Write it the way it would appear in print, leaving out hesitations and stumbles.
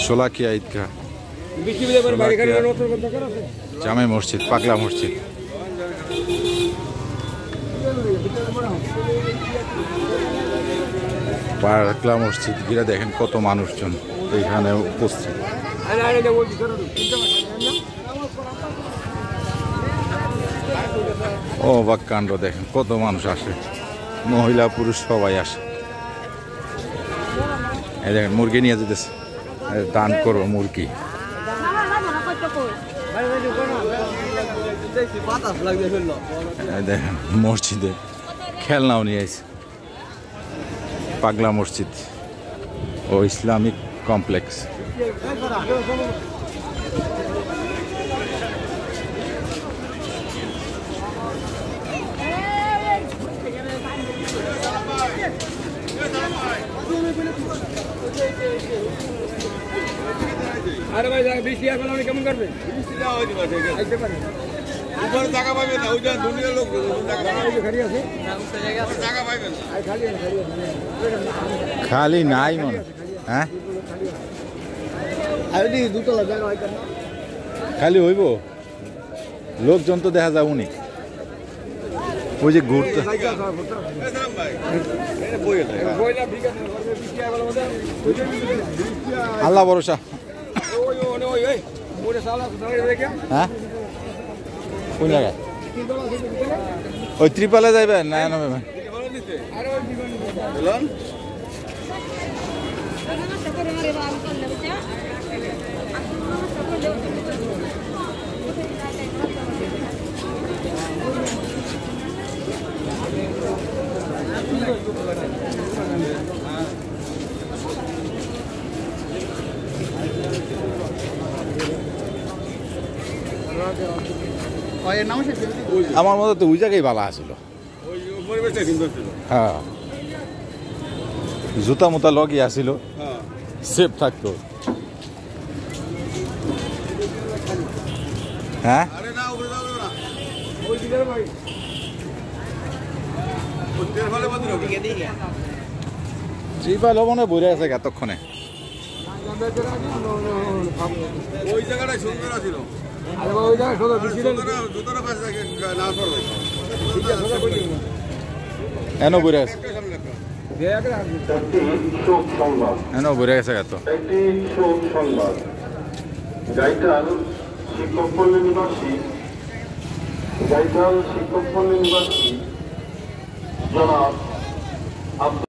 শোলাকিয়া ঈদগাহ, জামে মসজিদ, পাগলা মসজিদ। পাগলা মসজিদ ঘিরে দেখেন কত মানুষজন এখানে উপস্থিত। অবাক কাণ্ড দেখেন, কত মানুষ আসে, মহিলা পুরুষ সবাই আসে। এই দেখেন মুরগি নিয়ে যেতেছে, দান করবো মুরগি। দেখেন মসজিদে খেলনাও নিয়ে আসে। পাগলা মসজিদ ও ইসলামিক কমপ্লেক্স। আরে ভাই বৃষ্টি এখন আপনি কেমন করবেন? বৃষ্টি দেওয়া হয়নি আইতে পারে উপরে টাকা পাবেন না, ওই যে দুনিয়ার লোক খালি আছে, টাকা পাবেন খালি নাই মনে। হ্যাঁ দুতলা জায়গা হয় কেন খালি হইব, লোকজন তো দেখা যাবো নি। ওই যে ঘুরতে আল্লাহ ভরসা। হ্যাঁ কোন জায়গায়? ওই ত্রিপালে যাইবেন না নামে? আমার মতো তো ওই জায়গায় ভালো আছিল। হ্যাঁ জুতা মুতা লগি আসিল, সেফ থাকতো। হ্যাঁ ত্রিপাল মনে বইরে আছে এতক্ষণে। ওই জায়গাটাই সুন্দর আছিল। এনো বইরে আছে, এনো বইরে গেছে এত। একটি শোক সংবাদ, গাইটাল শিক্ষকপল্লী নিবাসী জনাব